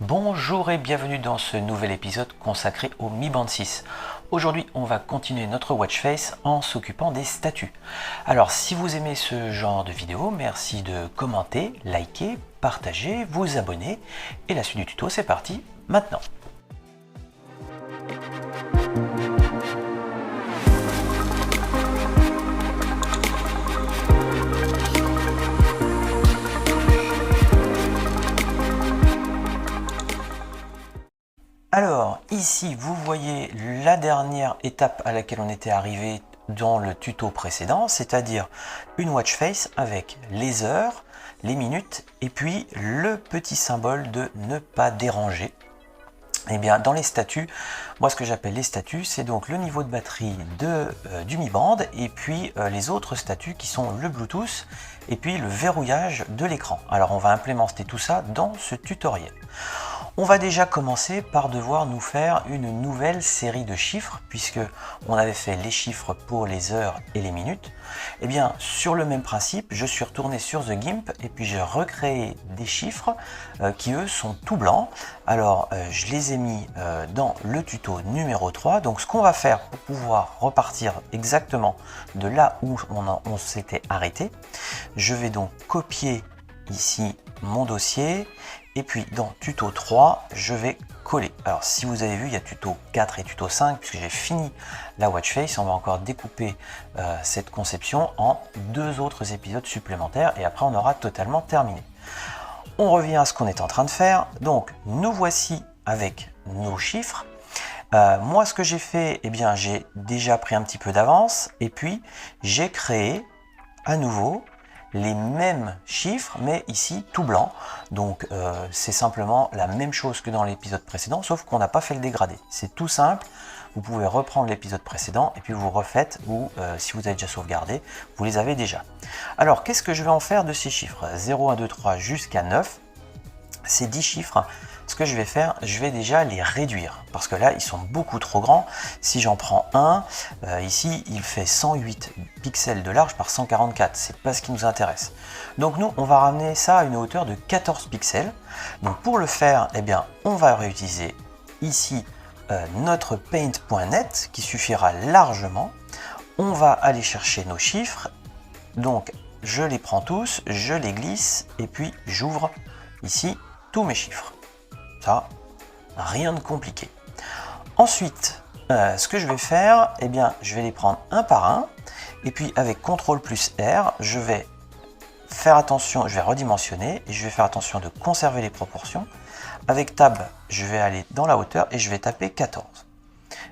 Bonjour et bienvenue dans ce nouvel épisode consacré au Mi Band 6. Aujourd'hui, on va continuer notre watch face en s'occupant des statuts. Alors, si vous aimez ce genre de vidéo, merci de commenter, liker, partager, vous abonner. Et la suite du tuto, c'est parti maintenant. Alors ici vous voyez la dernière étape à laquelle on était arrivé dans le tuto précédent, c'est-à-dire une watch face avec les heures, les minutes et puis le petit symbole de ne pas déranger. Et bien dans les statuts, moi ce que j'appelle les statuts, c'est donc le niveau de batterie du Mi Band et puis les autres statuts qui sont le Bluetooth et puis le verrouillage de l'écran. Alors on va implémenter tout ça dans ce tutoriel. On va déjà commencer par devoir nous faire une nouvelle série de chiffres puisque on avait fait les chiffres pour les heures et les minutes. Et bien sur le même principe, je suis retourné sur The Gimp et puis j'ai recréé des chiffres qui eux sont tout blancs. Alors je les ai mis dans le tuto numéro 3. Donc ce qu'on va faire pour pouvoir repartir exactement de là où on s'était arrêté, je vais donc copier ici mon dossier et puis dans tuto 3 je vais coller. Alors si vous avez vu, il y a tuto 4 et tuto 5 puisque j'ai fini la watch face. On va encore découper cette conception en 2 autres épisodes supplémentaires et après on aura totalement terminé. On revient à ce qu'on est en train de faire. Donc nous voici avec nos chiffres. Moi ce que j'ai fait, eh bien j'ai déjà pris un petit peu d'avance et puis j'ai créé à nouveau les mêmes chiffres mais ici tout blanc. Donc c'est simplement la même chose que dans l'épisode précédent sauf qu'on n'a pas fait le dégradé. C'est tout simple, vous pouvez reprendre l'épisode précédent et puis vous refaites ou si vous avez déjà sauvegardé, vous les avez déjà. Alors qu'est-ce que je vais en faire de ces chiffres 0, 1, 2, 3 jusqu'à 9? Ces 10 chiffres, ce que je vais faire, je vais déjà les réduire parce que là ils sont beaucoup trop grands. Si j'en prends un, ici il fait 108 pixels de large par 144, c'est pas ce qui nous intéresse. Donc nous on va ramener ça à une hauteur de 14 pixels. Donc pour le faire, eh bien on va réutiliser ici notre paint.net qui suffira largement. On va aller chercher nos chiffres, donc je les prends tous, je les glisse et puis j'ouvre ici tous mes chiffres. Ça, rien de compliqué. Ensuite, ce que je vais faire, eh bien, je vais les prendre un par un. Et puis avec CTRL plus R, je vais faire attention, je vais redimensionner et je vais faire attention de conserver les proportions. Avec Tab, je vais aller dans la hauteur et je vais taper 14.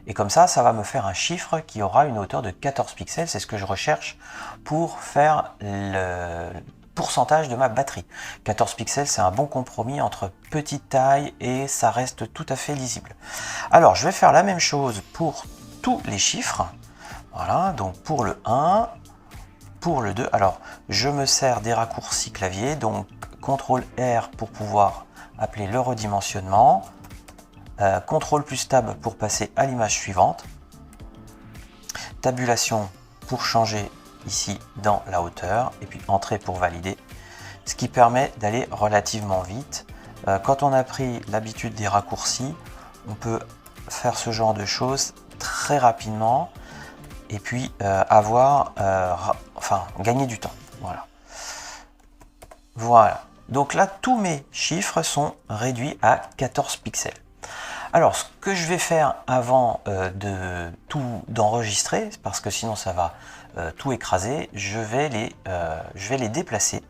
Et comme ça va me faire un chiffre qui aura une hauteur de 14 pixels. C'est ce que je recherche pour faire le pourcentage de ma batterie. 14 pixels, c'est un bon compromis entre petite taille et ça reste tout à fait lisible. Alors, je vais faire la même chose pour tous les chiffres. Voilà, donc pour le 1, pour le 2. Alors, je me sers des raccourcis clavier, donc CTRL R pour pouvoir appeler le redimensionnement, CTRL plus Tab pour passer à l'image suivante, tabulation pour changer ici dans la hauteur et puis entrée pour valider, ce qui permet d'aller relativement vite. Quand on a pris l'habitude des raccourcis, on peut faire ce genre de choses très rapidement et puis gagner du temps. Voilà, donc là tous mes chiffres sont réduits à 14 pixels. Alors ce que je vais faire avant d'enregistrer, parce que sinon ça va tout écraser, je vais les déplacer,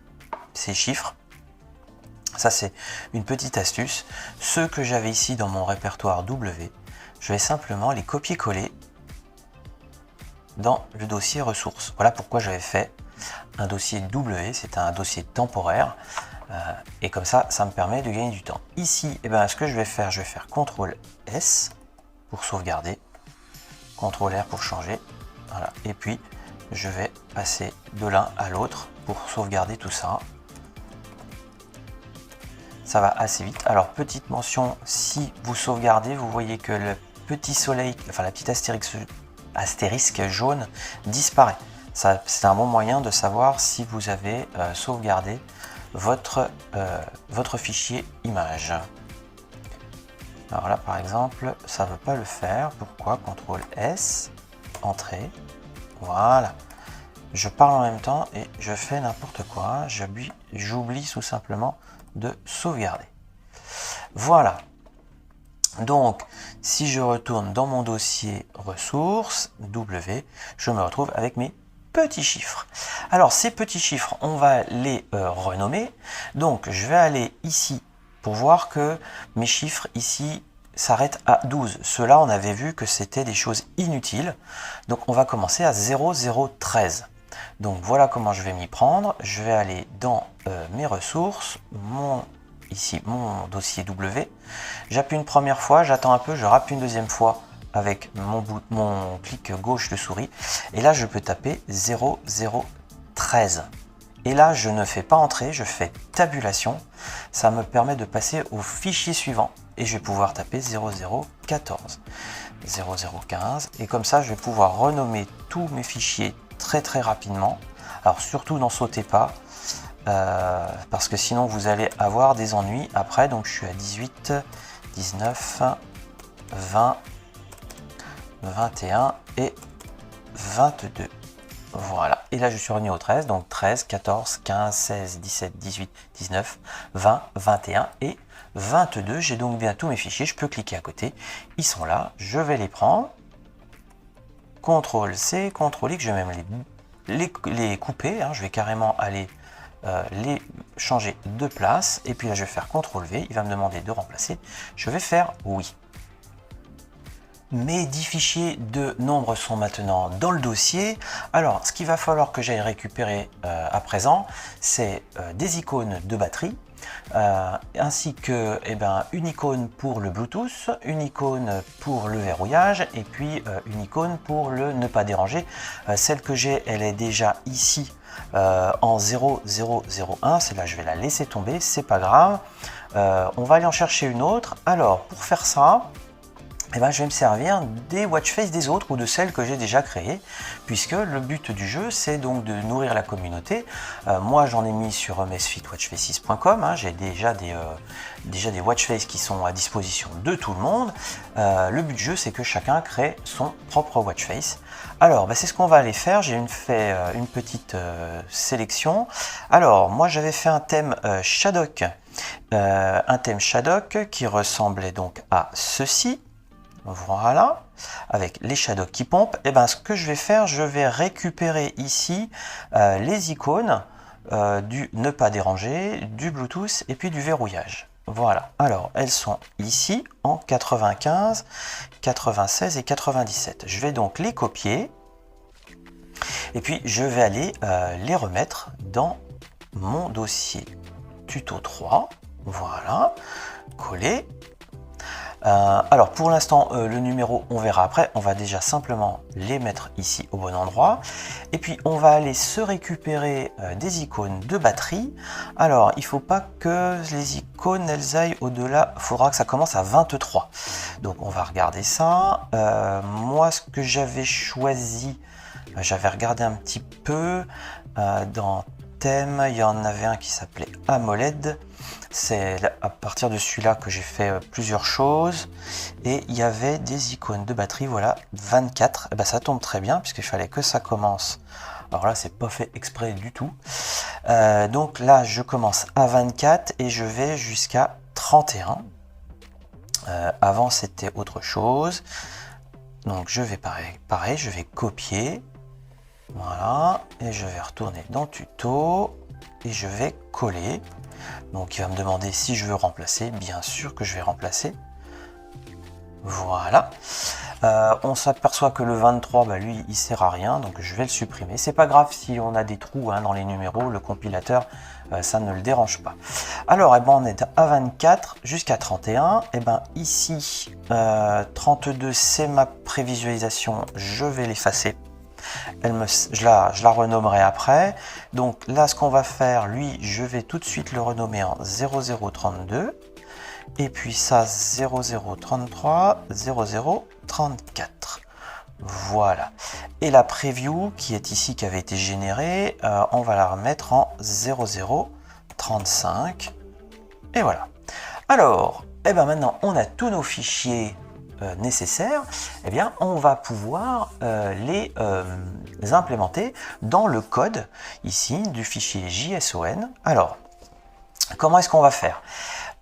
ces chiffres. Ça c'est une petite astuce. Ceux que j'avais ici dans mon répertoire W, je vais simplement les copier-coller dans le dossier ressources. Voilà pourquoi j'avais fait un dossier W, c'est un dossier temporaire. Et comme ça, ça me permet de gagner du temps. Ici, eh ben, ce que je vais faire CTRL S pour sauvegarder, CTRL R pour changer. Voilà. Et puis, je vais passer de l'un à l'autre pour sauvegarder tout ça. Ça va assez vite. Alors, petite mention, si vous sauvegardez, vous voyez que le petit soleil, enfin la petite astérisque jaune disparaît. C'est un bon moyen de savoir si vous avez sauvegardé votre fichier image. Alors là, par exemple, ça ne veut pas le faire. Pourquoi? CTRL S, entrée. Voilà. Je parle en même temps et je fais n'importe quoi. J'oublie tout simplement de sauvegarder. Voilà. Donc, si je retourne dans mon dossier ressources, W, je me retrouve avec mes petits chiffres. Alors, ces petits chiffres, on va les renommer. Donc, je vais aller ici pour voir que mes chiffres ici s'arrêtent à 12. Ceux-là, on avait vu que c'était des choses inutiles. Donc, on va commencer à 0013. Donc, voilà comment je vais m'y prendre. Je vais aller dans mes ressources, ici mon dossier W, j'appuie une première fois, j'attends un peu, je rappuie une deuxième fois avec mon clic gauche de souris et là je peux taper 0013 et là je ne fais pas entrer, je fais tabulation, ça me permet de passer au fichier suivant et je vais pouvoir taper 0014, 0015 et comme ça je vais pouvoir renommer tous mes fichiers très rapidement. Alors surtout n'en sautez pas, parce que sinon vous allez avoir des ennuis après. Donc je suis à 18, 19, 20, 21 et 22. Voilà, et là je suis revenu au 13, donc 13, 14, 15, 16, 17, 18, 19, 20, 21 et 22. J'ai donc bien tous mes fichiers, je peux cliquer à côté, ils sont là, je vais les prendre, CTRL C, CTRL X, je vais même les couper, hein, je vais carrément aller les changer de place et puis là je vais faire CTRL V, il va me demander de remplacer, je vais faire oui. Mes 10 fichiers de nombre sont maintenant dans le dossier. Alors ce qu'il va falloir que j'aille récupérer à présent, c'est des icônes de batterie, ainsi que une icône pour le Bluetooth, une icône pour le verrouillage et puis une icône pour le ne pas déranger. Celle que j'ai, elle est déjà ici en 0001, celle-là je vais la laisser tomber, c'est pas grave. On va aller en chercher une autre. Alors pour faire ça, je vais me servir des watch face des autres ou de celles que j'ai déjà créées, puisque le but du jeu c'est donc de nourrir la communauté. Moi j'en ai mis sur mesfitwatchfaces.com, hein, j'ai déjà des watch face qui sont à disposition de tout le monde. Le but du jeu c'est que chacun crée son propre watch face. Alors c'est ce qu'on va aller faire, j'ai fait une petite sélection. Alors moi j'avais fait un thème Shadok, qui ressemblait donc à ceci. Voilà, avec les shadows qui pompent. Et ce que je vais faire, je vais récupérer ici les icônes du ne pas déranger, du Bluetooth et puis du verrouillage. Voilà, alors elles sont ici en 95, 96 et 97. Je vais donc les copier et puis je vais aller les remettre dans mon dossier tuto 3. Voilà, coller. Alors pour l'instant le numéro on verra après, on va déjà simplement les mettre ici au bon endroit et puis on va aller se récupérer des icônes de batterie. Alors il faut pas que les icônes elles aillent au-delà, il faudra que ça commence à 23, donc on va regarder ça. Moi ce que j'avais choisi, j'avais regardé un petit peu dans thème, il y en avait un qui s'appelait AMOLED. C'est à partir de celui-là que j'ai fait plusieurs choses et il y avait des icônes de batterie, voilà, 24. Ça tombe très bien puisqu'il fallait que ça commence. Alors là c'est pas fait exprès du tout, donc là je commence à 24 et je vais jusqu'à 31. Avant c'était autre chose, donc je vais pareil, je vais copier, voilà, et je vais retourner dans tuto et je vais coller. Donc il va me demander si je veux remplacer, bien sûr que je vais remplacer. Voilà. On s'aperçoit que le 23, lui, il sert à rien, donc je vais le supprimer. C'est pas grave si on a des trous dans les numéros, le compilateur, ça ne le dérange pas. Alors, on est à 24 jusqu'à 31. Ici, 32, c'est ma prévisualisation, je vais l'effacer. Je la renommerai après. Donc là ce qu'on va faire, lui je vais tout de suite le renommer en 0032 et puis ça 0033, 0034. Voilà, et la preview qui est ici, qui avait été générée, on va la remettre en 0035 et voilà. Alors Et bien maintenant, on a tous nos fichiers nécessaires, eh bien, on va pouvoir les implémenter dans le code ici du fichier JSON. Alors, comment est-ce qu'on va faire?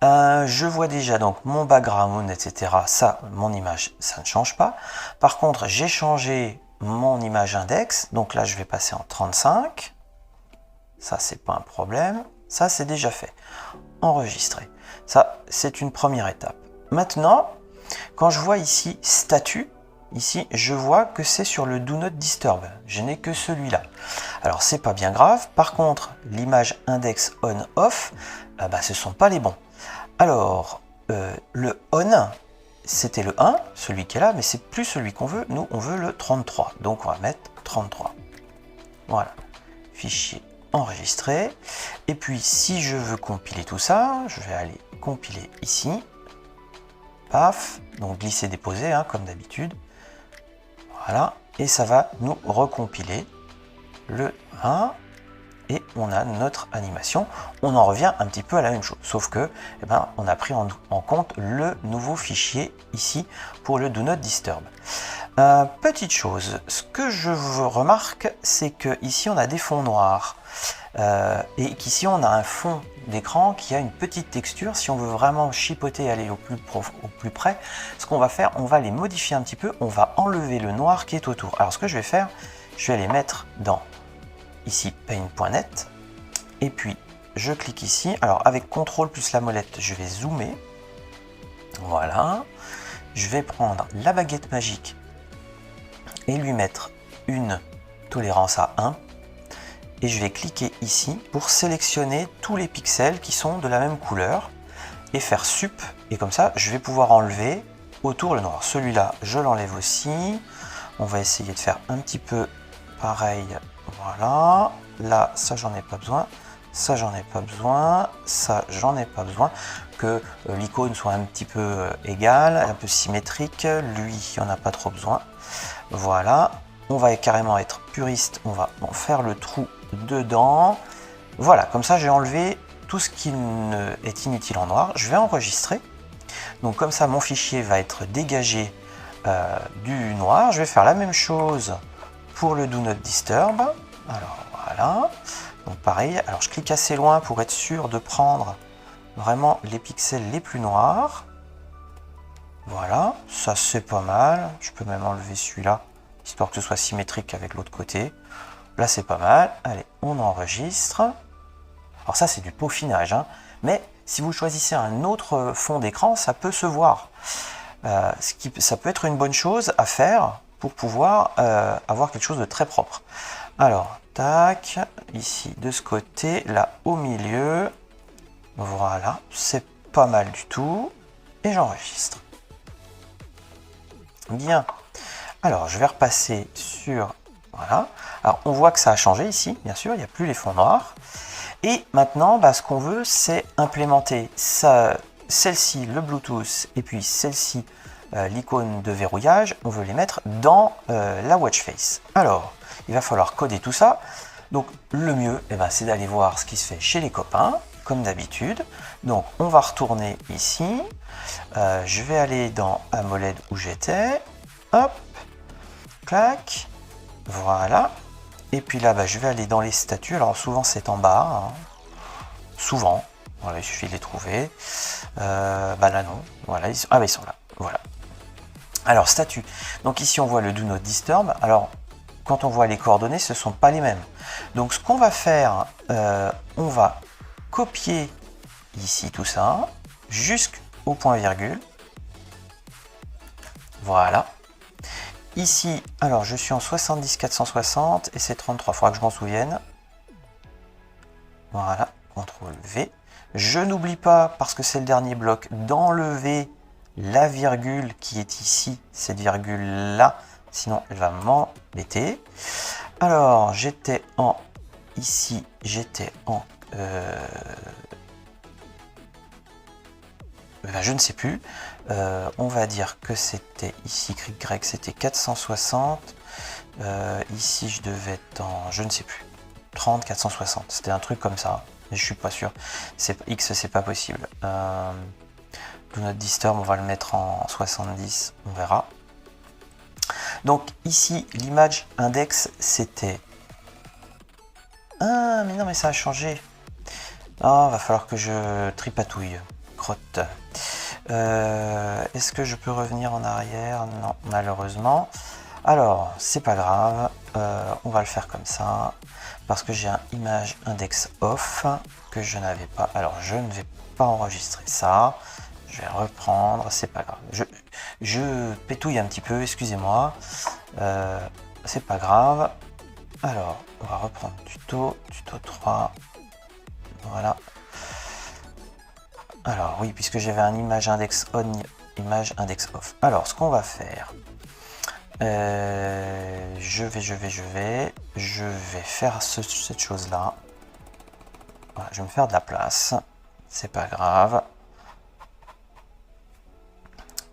Je vois déjà donc mon background, etc. Ça, mon image, ça ne change pas. Par contre, j'ai changé mon image index. Donc là, je vais passer en 35. Ça, c'est pas un problème. Ça, c'est déjà fait. Enregistrer. Ça, c'est une première étape. Maintenant, quand je vois ici statut, ici, je vois que c'est sur le Do Not Disturb. Je n'ai que celui-là. Alors, c'est pas bien grave. Par contre, l'image index on-off, ce ne sont pas les bons. Alors, le on, c'était le 1, celui qui est là, mais c'est plus celui qu'on veut. Nous, on veut le 33. Donc, on va mettre 33. Voilà. Fichier enregistré. Et puis, si je veux compiler tout ça, je vais aller compiler ici. Paf. Donc, glisser, déposer, hein, comme d'habitude. Voilà. Et ça va nous recompiler le 1. Et on a notre animation. On en revient un petit peu à la même chose, sauf que on a pris en compte le nouveau fichier ici pour le Do Not Disturb. Petite chose, ce que je remarque, c'est que ici on a des fonds noirs et qu'ici on a un fond d'écran qui a une petite texture. Si on veut vraiment chipoter et aller au plus près, ce qu'on va faire, on va les modifier un petit peu, on va enlever le noir qui est autour. Alors ce que je vais faire, je vais les mettre dans ici Paint.net et puis je clique ici. Alors avec CTRL plus la molette, je vais zoomer. Voilà. Je vais prendre la baguette magique et lui mettre une tolérance à 1 et je vais cliquer ici pour sélectionner tous les pixels qui sont de la même couleur et faire sup, et comme ça je vais pouvoir enlever autour le noir. Celui-là je l'enlève aussi. On va essayer de faire un petit peu pareil. Voilà, là ça j'en ai pas besoin, ça j'en ai pas besoin, ça j'en ai pas besoin, que l'icône soit un petit peu égale, un peu symétrique, lui il n'y en a pas trop besoin. Voilà, on va carrément être puriste, on va en faire le trou dedans. Voilà, comme ça j'ai enlevé tout ce qui est inutile en noir. Je vais enregistrer, donc comme ça mon fichier va être dégagé du noir. Je vais faire la même chose pour le Do Not Disturb. Alors voilà, donc pareil, alors je clique assez loin pour être sûr de prendre vraiment les pixels les plus noirs. Voilà, ça c'est pas mal. Je peux même enlever celui-là, histoire que ce soit symétrique avec l'autre côté. Là c'est pas mal. Allez, on enregistre. Alors ça c'est du peaufinage, hein. Mais si vous choisissez un autre fond d'écran, ça peut se voir. Ça peut être une bonne chose à faire pour pouvoir avoir quelque chose de très propre. Alors, tac, ici de ce côté, là au milieu, voilà, c'est pas mal du tout, et j'enregistre. Bien, alors je vais repasser sur, voilà, alors on voit que ça a changé ici, bien sûr, il n'y a plus les fonds noirs, et maintenant, ce qu'on veut, c'est implémenter celle-ci, le Bluetooth, et puis celle-ci, l'icône de verrouillage, on veut les mettre dans la watch face. Alors, il va falloir coder tout ça. Donc, le mieux, c'est d'aller voir ce qui se fait chez les copains, comme d'habitude. Donc, on va retourner ici. Je vais aller dans AMOLED où j'étais. Hop, clac, voilà. Et puis là, je vais aller dans les statuts. Alors, souvent, c'est en bas. Hein. Souvent. Voilà, il suffit de les trouver. Là, non. Voilà, ils sont là. Voilà. Alors, statut. Donc ici, on voit le Do Not Disturb. Alors, quand on voit les coordonnées, ce ne sont pas les mêmes. Donc, ce qu'on va faire, on va copier ici tout ça, jusqu'au point virgule. Voilà. Ici, alors, je suis en 70 460 et c'est 33. Il faudra que je m'en souvienne. Voilà, CTRL V. Je n'oublie pas, parce que c'est le dernier bloc, d'enlever la virgule qui est ici, cette virgule là, sinon elle va m'embêter. Alors j'étais en ici, j'étais en je ne sais plus. On va dire que c'était ici Y, c'était 460. Ici je devais être en, je ne sais plus, 30 460, c'était un truc comme ça, mais je suis pas sûr. X c'est pas possible. Do not disturb, on va le mettre en 70, on verra. Donc ici, l'image index, c'était... Ah, mais non, mais ça a changé. Ah, va falloir que je tripatouille. Crotte. Est-ce que je peux revenir en arrière? Non, malheureusement. Alors, c'est pas grave. On va le faire comme ça. Parce que j'ai un image index off que je n'avais pas. Alors, je ne vais pas enregistrer ça. Je vais reprendre. C'est pas grave. Je pétouille un petit peu, excusez-moi. C'est pas grave. Alors, on va reprendre tuto 3. Voilà. Alors oui, puisque j'avais un image index on, image index off. Alors ce qu'on va faire, je vais faire cette chose là. Voilà, je vais me faire de la place, c'est pas grave.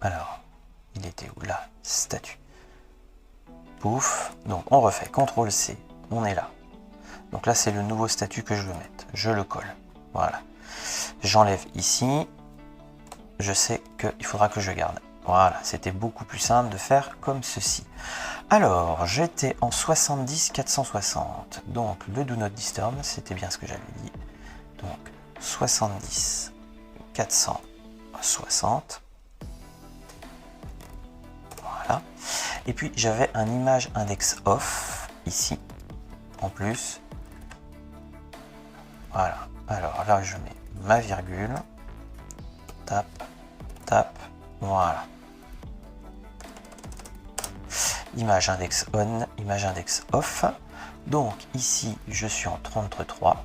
Alors, il était où là? Statut. Pouf, donc on refait, CTRL C, on est là. Donc là c'est le nouveau statut que je veux mettre, je le colle, voilà. J'enlève ici, je sais qu'il faudra que je garde. Voilà, c'était beaucoup plus simple de faire comme ceci. Alors, j'étais en 70-460, donc le Do Not Disturb, c'était bien ce que j'avais dit. Donc 70-460, voilà. Et puis j'avais un image index off, ici, en plus. Voilà, alors là je mets ma virgule, tape, tape, voilà. Image index on, image index off. Donc ici je suis en 33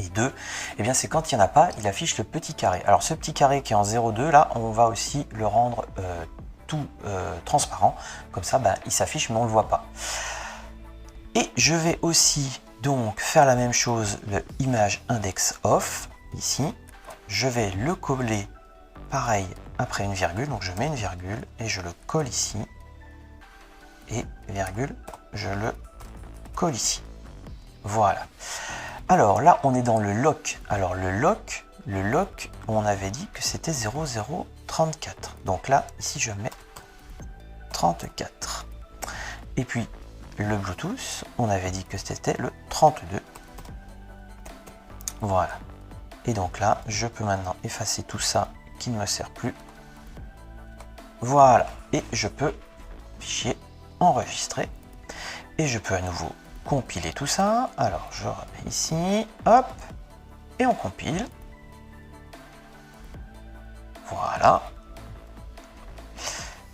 et 2, et bien c'est quand il n'y en a pas, il affiche le petit carré. Alors ce petit carré qui est en 0,2 là, on va aussi le rendre tout transparent, comme ça il s'affiche mais on ne le voit pas. Et je vais aussi donc faire la même chose, le image index off, ici, je vais le coller pareil après une virgule, donc je mets une virgule et je le colle ici, et virgule, je le colle ici. Voilà. Alors là, on est dans le lock. Alors le lock, on avait dit que c'était 0034. Donc là, ici, je mets 34. Et puis, le Bluetooth, on avait dit que c'était le 32. Voilà. Et donc là, je peux maintenant effacer tout ça qui ne me sert plus. Voilà. Et je peux fichier enregistrer. Et je peux à nouveau compiler tout ça. Alors, je remets ici. Hop. Et on compile. Voilà.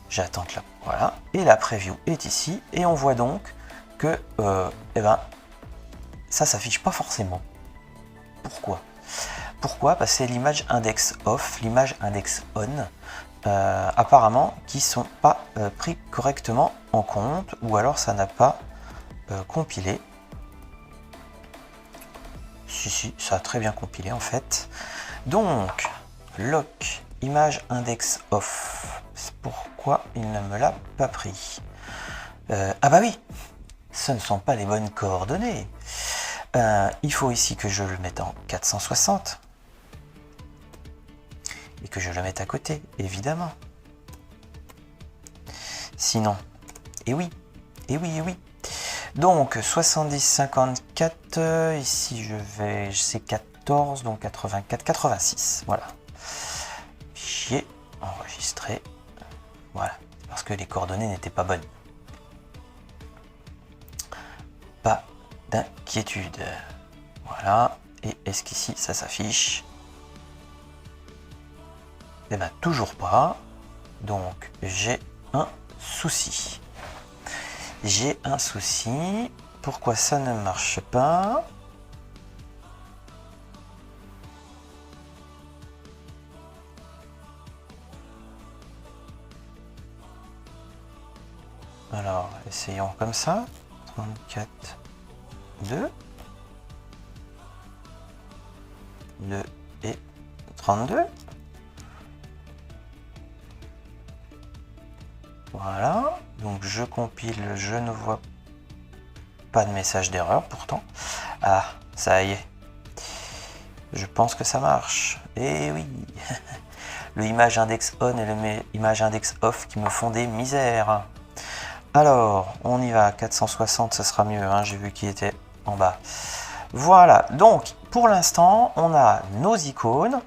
J'attends que là. Voilà. Et la preview est ici. Et on voit donc que ça s'affiche pas forcément. Pourquoi? Pourquoi? Parce que c'est l'image index off, l'image index on, apparemment, qui sont pas pris correctement en compte, ou alors ça n'a pas compilé. Si, ça a très bien compilé en fait. Donc, lock, image index off. Pourquoi il ne me l'a pas pris? Ah bah oui, ce ne sont pas les bonnes coordonnées. Il faut ici que je le mette en 460 et que je le mette à côté, évidemment. Sinon, et oui, et oui, et oui. Donc 70-54, ici c'est 14, donc 84, 86, voilà. Fichier enregistré, voilà, parce que les coordonnées n'étaient pas bonnes. Pas d'inquiétude. Voilà. Et est-ce qu'ici ça s'affiche? Eh bien toujours pas. Donc j'ai un souci. J'ai un souci. Pourquoi ça ne marche pas? Alors essayons comme ça. 34, 2 et 32. Voilà, donc je compile, je ne vois pas de message d'erreur pourtant. Ah, ça y est. Je pense que ça marche. Et oui. Le image index on et le image index off qui me font des misères. Alors, on y va. 460, ça sera mieux. Hein, j'ai vu qu'il était en bas. Voilà. Donc, pour l'instant, on a nos icônes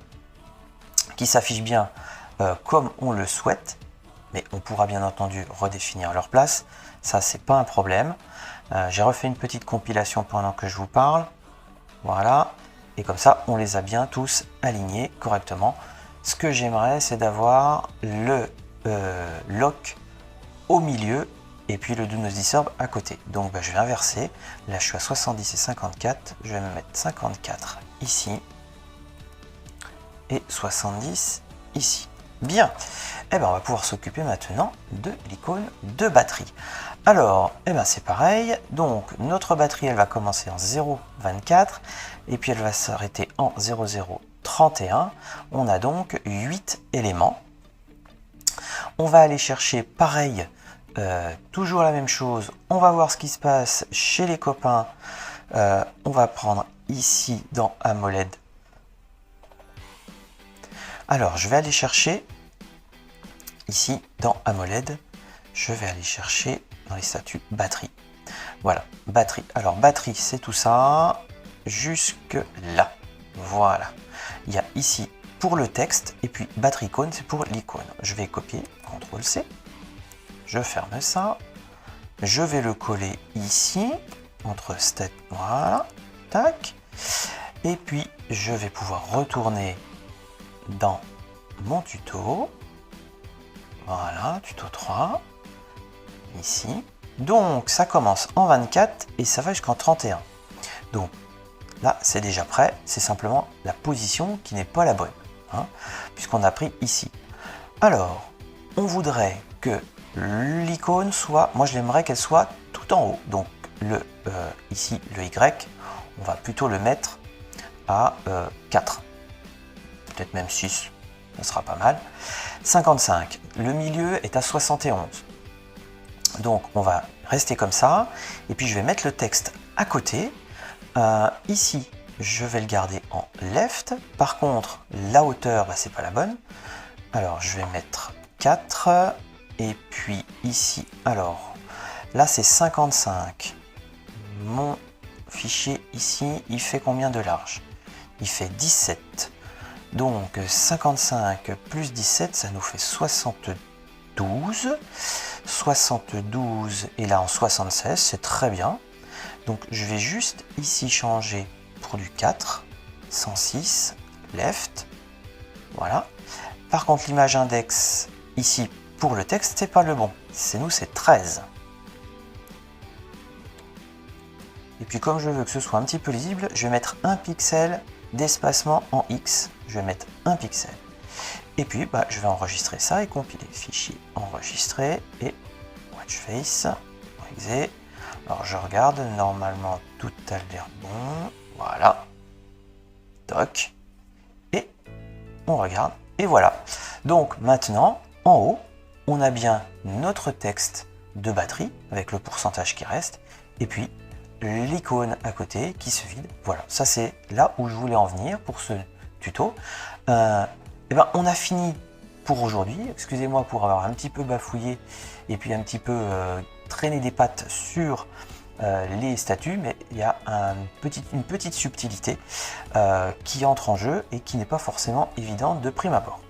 qui s'affichent bien comme on le souhaite. Mais on pourra bien entendu redéfinir leur place. Ça, c'est pas un problème. J'ai refait une petite compilation pendant que je vous parle. Voilà. Et comme ça, on les a bien tous alignés correctement. Ce que j'aimerais, c'est d'avoir le lock au milieu et puis le do not disturb à côté. Donc, je vais inverser. Là, je suis à 70 et 54. Je vais me mettre 54 ici et 70 ici. Bien. Eh ben, on va pouvoir s'occuper maintenant de l'icône de batterie. Alors, eh ben, c'est pareil. Donc, notre batterie, elle va commencer en 0,24 et puis elle va s'arrêter en 0,031. On a donc 8 éléments. On va aller chercher pareil, toujours la même chose. On va voir ce qui se passe chez les copains. On va prendre ici dans AMOLED. Alors, je vais aller chercher ici dans AMOLED. Je vais aller chercher dans les statuts batterie. Voilà, batterie. Alors, batterie, c'est tout ça jusque là. Voilà. Il y a ici pour le texte et puis batterie icône, c'est pour l'icône. Je vais copier, CTRL-C. Je ferme ça. Je vais le coller ici entre stat. Voilà. Tac. Et puis, je vais pouvoir retourner dans mon tuto. Voilà, tuto 3. Ici. Donc, ça commence en 24 et ça va jusqu'en 31. Donc, là, c'est déjà prêt. C'est simplement la position qui n'est pas la bonne, hein, puisqu'on a pris ici. Alors, on voudrait que l'icône soit... Moi, je l'aimerais qu'elle soit tout en haut. Donc, ici, le Y, on va plutôt le mettre à 4. Peut-être même 6. Ça sera pas mal. 55. Le milieu est à 71. Donc, on va rester comme ça. Et puis, je vais mettre le texte à côté. Ici, je vais le garder en left. Par contre, la hauteur, c'est pas la bonne. Alors, je vais mettre 4. Et puis, ici, alors, là, c'est 55. Mon fichier ici, il fait combien de large? Il fait 17. Donc 55 plus 17, ça nous fait 72. 72 et là en 76, c'est très bien. Donc je vais juste ici changer pour du 4, 106, left. Voilà. Par contre l'image index ici pour le texte, c'est pas le bon. C'est nous, c'est 13. Et puis comme je veux que ce soit un petit peu lisible, je vais mettre un pixel d'espacement en X. Je vais mettre un pixel. Et puis, je vais enregistrer ça et compiler. Fichier enregistré et watchface. Exe. Alors, je regarde. Normalement, tout a l'air bon. Voilà. Toc. Et on regarde. Et voilà. Donc, maintenant, en haut, on a bien notre texte de batterie avec le pourcentage qui reste. Et puis, l'icône à côté qui se vide. Voilà, ça c'est là où je voulais en venir pour ce tuto. On a fini pour aujourd'hui. Excusez-moi pour avoir un petit peu bafouillé et puis un petit peu traîné des pattes sur les statuts, mais il y a une petite subtilité qui entre en jeu et qui n'est pas forcément évidente de prime abord.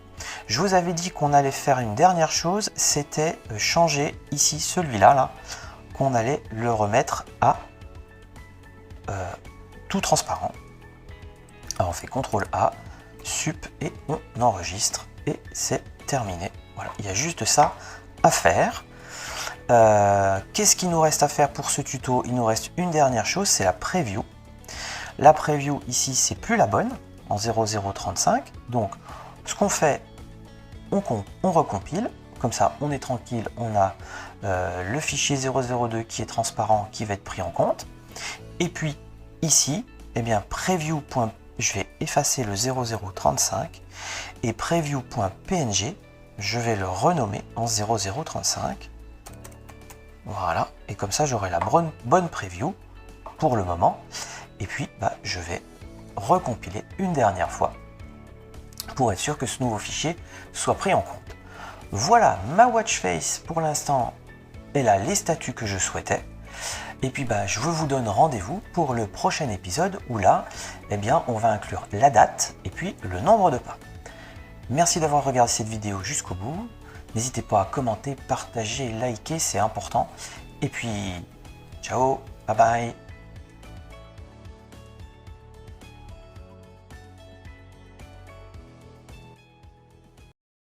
Je vous avais dit qu'on allait faire une dernière chose, c'était changer ici celui-là, là, qu'on allait le remettre à tout transparent. Alors on fait CTRL A, sup et on enregistre et c'est terminé. Voilà, il y a juste ça à faire. Qu'est-ce qu'il nous reste à faire pour ce tuto? Il nous reste une dernière chose, c'est la preview. La preview ici, c'est plus la bonne en 0035. Donc ce qu'on fait, on recompile. Comme ça, on est tranquille. On a le fichier 002 qui est transparent, qui va être pris en compte. Et puis ici, preview. Je vais effacer le 0035 et preview.png, je vais le renommer en 0035. Voilà, et comme ça j'aurai la bonne preview pour le moment. Et puis je vais recompiler une dernière fois pour être sûr que ce nouveau fichier soit pris en compte. Voilà, ma watch face pour l'instant, elle a les statuts que je souhaitais. Et puis je vous donne rendez-vous pour le prochain épisode où là, on va inclure la date et puis le nombre de pas. Merci d'avoir regardé cette vidéo jusqu'au bout. N'hésitez pas à commenter, partager, liker, c'est important. Et puis, ciao, bye bye.